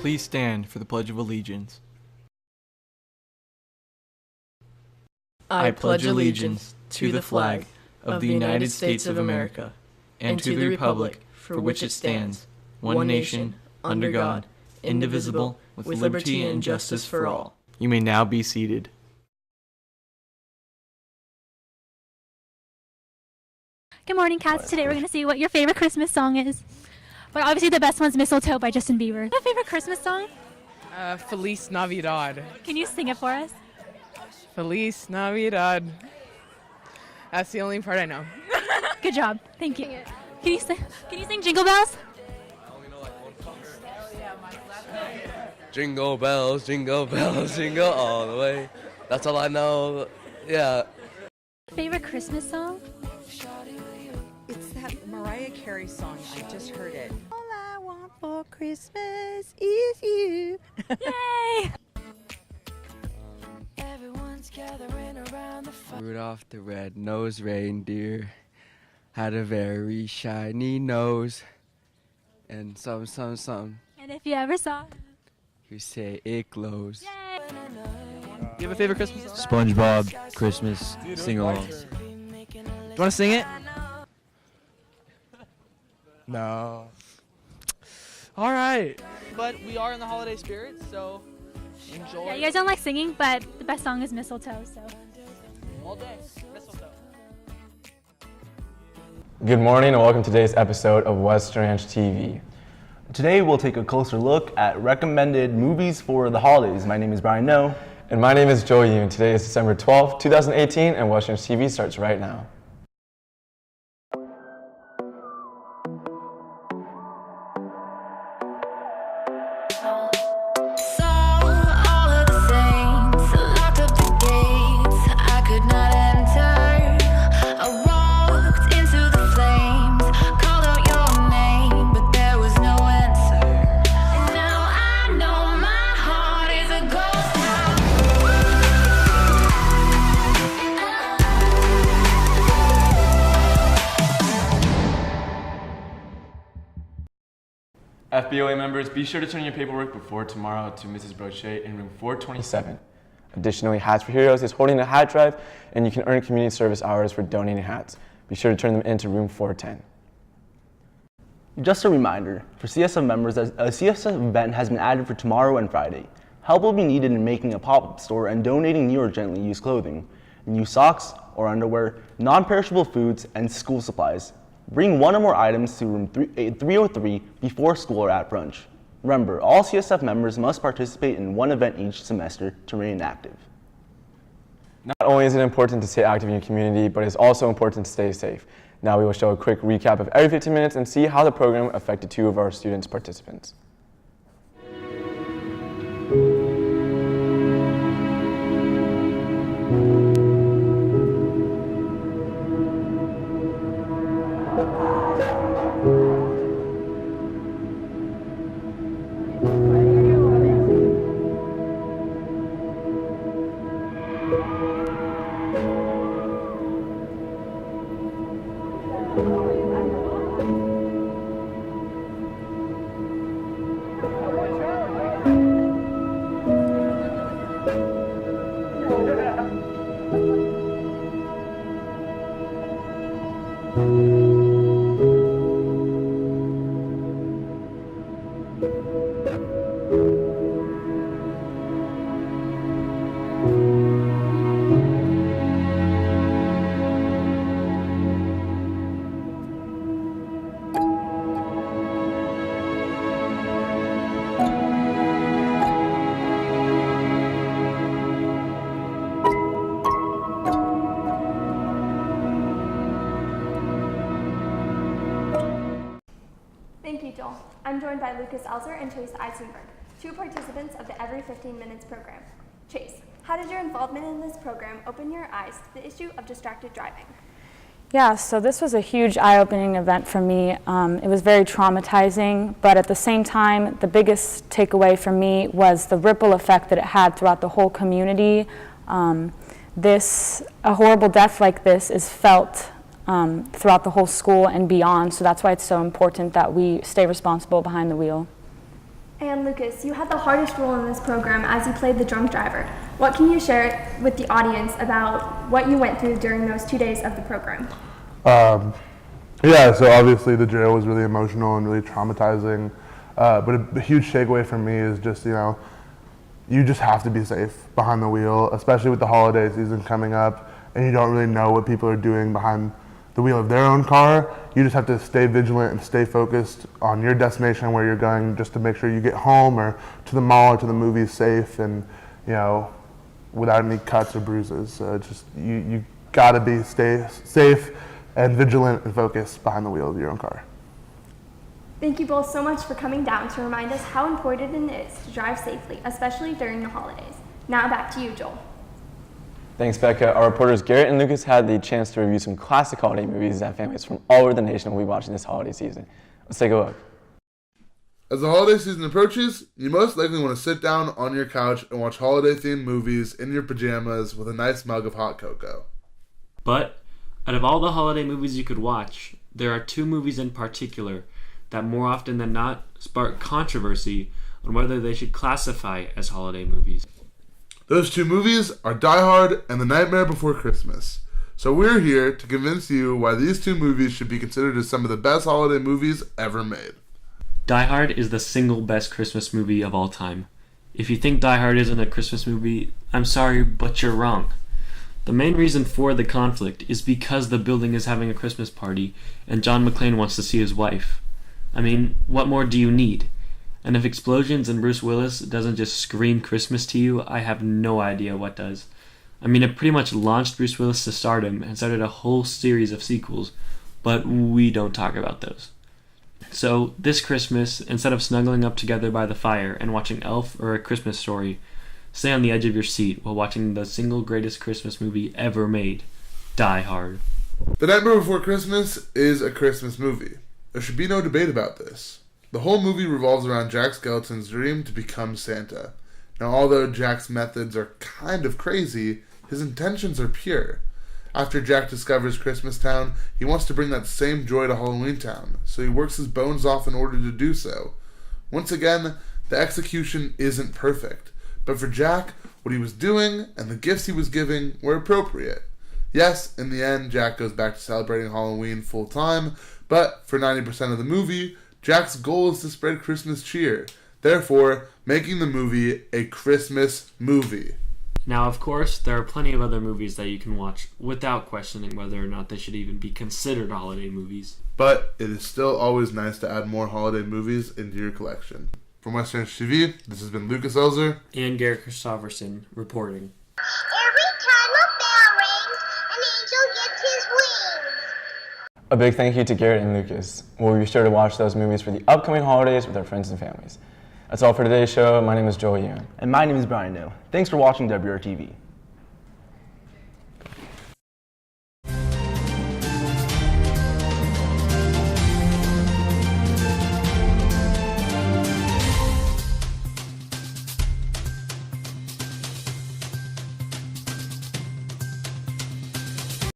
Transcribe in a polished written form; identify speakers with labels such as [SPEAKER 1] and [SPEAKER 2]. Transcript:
[SPEAKER 1] Please stand for the Pledge of Allegiance. I pledge allegiance to the flag of the United States of America and to the republic for which it stands, one nation, under God, indivisible, with liberty and justice for all. You may now be seated.
[SPEAKER 2] Good morning, cats. Today we're going to see what your favorite Christmas song is. But obviously the best one's Mistletoe by Justin Bieber. My favorite Christmas song?
[SPEAKER 3] Feliz Navidad.
[SPEAKER 2] Can you sing it for us?
[SPEAKER 3] Feliz Navidad. That's the only part I know.
[SPEAKER 2] Good job. Thank you. Can you sing Jingle Bells?
[SPEAKER 4] Jingle bells, jingle bells, jingle all the way. That's all I know. Yeah.
[SPEAKER 2] Favorite Christmas song?
[SPEAKER 5] It's that Mariah Carey song. I just heard it. All I want for Christmas is you.
[SPEAKER 2] Yay!
[SPEAKER 6] Everyone's gathering around the fire.
[SPEAKER 4] Rudolph the red-nosed reindeer had a very shiny nose. And some.
[SPEAKER 2] And if you ever saw
[SPEAKER 4] You say it glows.
[SPEAKER 2] Yay!
[SPEAKER 7] You have a favorite Christmas song?
[SPEAKER 8] SpongeBob Christmas sing-along.
[SPEAKER 7] Do you want to sing it?
[SPEAKER 4] No.
[SPEAKER 7] All right. But we are in the holiday spirit, so enjoy.
[SPEAKER 2] Yeah, you guys don't like singing, but the best song is Mistletoe, so.
[SPEAKER 7] All day. Mistletoe.
[SPEAKER 9] Good morning and welcome to today's episode of West Ranch TV.
[SPEAKER 10] Today we'll take a closer look at recommended movies for the holidays. My name is Brian No.
[SPEAKER 9] And my name is Joel Yoon. Today is December 12th, 2018, and West Ranch TV starts right now. FBOA members, be sure to turn in your paperwork before tomorrow to Mrs. Brochet in room 427. Additionally, Hats for Heroes is holding a hat drive, and you can earn community service hours for donating hats. Be sure to turn them into room 410.
[SPEAKER 10] Just a reminder, for CSF members, a CSF event has been added for tomorrow and Friday. Help will be needed in making a pop-up store and donating new or gently used clothing, new socks or underwear, non-perishable foods, and school supplies. Bring one or more items to room 303 before school or at brunch. Remember, all CSF members must participate in one event each semester to remain active.
[SPEAKER 9] Not only is it important to stay active in your community, but it's also important to stay safe. Now we will show a quick recap of every 15 minutes and see how the program affected 2 of our students' participants.
[SPEAKER 11] Thank you, Joel. I'm joined by Lucas Elzer and Chase Eisenberg, 2 participants of the Every 15 Minutes program. Chase, how did your involvement in this program open your eyes to the issue of distracted driving?
[SPEAKER 12] Yeah, so this was a huge eye-opening event for me. It was very traumatizing, but at the same time, the biggest takeaway for me was the ripple effect that it had throughout the whole community. A horrible death like this is felt throughout the whole school and beyond, so that's why it's so important that we stay responsible behind the wheel.
[SPEAKER 11] And Lucas, you had the hardest role in this program as you played the drunk driver. What can you share with the audience about what you went through during those 2 days of the program?
[SPEAKER 13] Yeah, so obviously the jail was really emotional and really traumatizing. But a huge takeaway for me is just, you just have to be safe behind the wheel, especially with the holiday season coming up, and you don't really know what people are doing behind the wheel of their own car. You just have to stay vigilant and stay focused on your destination where you're going, just to make sure you get home or to the mall or to the movies safe and, without any cuts or bruises. You gotta stay safe and vigilant and focused behind the wheel of your own car.
[SPEAKER 11] Thank you both so much for coming down to remind us how important it is to drive safely, especially during the holidays. Now back to you, Joel.
[SPEAKER 9] Thanks, Becca. Our reporters Garrett and Lucas had the chance to review some classic holiday movies that families from all over the nation will be watching this holiday season. Let's take a look.
[SPEAKER 13] As the holiday season approaches, you most likely want to sit down on your couch and watch holiday-themed movies in your pajamas with a nice mug of hot cocoa.
[SPEAKER 1] But out of all the holiday movies you could watch, there are 2 movies in particular that more often than not spark controversy on whether they should classify as holiday movies.
[SPEAKER 13] Those 2 movies are Die Hard and The Nightmare Before Christmas. So we're here to convince you why these 2 movies should be considered as some of the best holiday movies ever made.
[SPEAKER 1] Die Hard is the single best Christmas movie of all time. If you think Die Hard isn't a Christmas movie, I'm sorry, but you're wrong. The main reason for the conflict is because the building is having a Christmas party and John McClane wants to see his wife. I mean, what more do you need? And if explosions and Bruce Willis doesn't just scream Christmas to you, I have no idea what does. I mean, it pretty much launched Bruce Willis to stardom and started a whole series of sequels, but we don't talk about those. So, this Christmas, instead of snuggling up together by the fire and watching Elf or A Christmas Story, stay on the edge of your seat while watching the single greatest Christmas movie ever made, Die Hard.
[SPEAKER 13] The Nightmare Before Christmas is a Christmas movie. There should be no debate about this. The whole movie revolves around Jack Skellington's dream to become Santa. Now, although Jack's methods are kind of crazy, his intentions are pure. After Jack discovers Christmas Town, he wants to bring that same joy to Halloween Town, so he works his bones off in order to do so. Once again, the execution isn't perfect, but for Jack, what he was doing and the gifts he was giving were appropriate. Yes, in the end, Jack goes back to celebrating Halloween full time, but for 90% of the movie, Jack's goal is to spread Christmas cheer, therefore making the movie a Christmas movie.
[SPEAKER 1] Now, of course, there are plenty of other movies that you can watch without questioning whether or not they should even be considered holiday movies.
[SPEAKER 13] But it is still always nice to add more holiday movies into your collection. From Western TV, this has been Lucas Elzer
[SPEAKER 1] and Garrett Christopherson reporting.
[SPEAKER 14] Every time a bell rings, an angel gets his wings.
[SPEAKER 9] A big thank you to Garrett and Lucas. We'll be sure to watch those movies for the upcoming holidays with our friends and families. That's all for today's show. My name is Joel Young.
[SPEAKER 10] And my name is Brian No. Thanks for watching WRTV.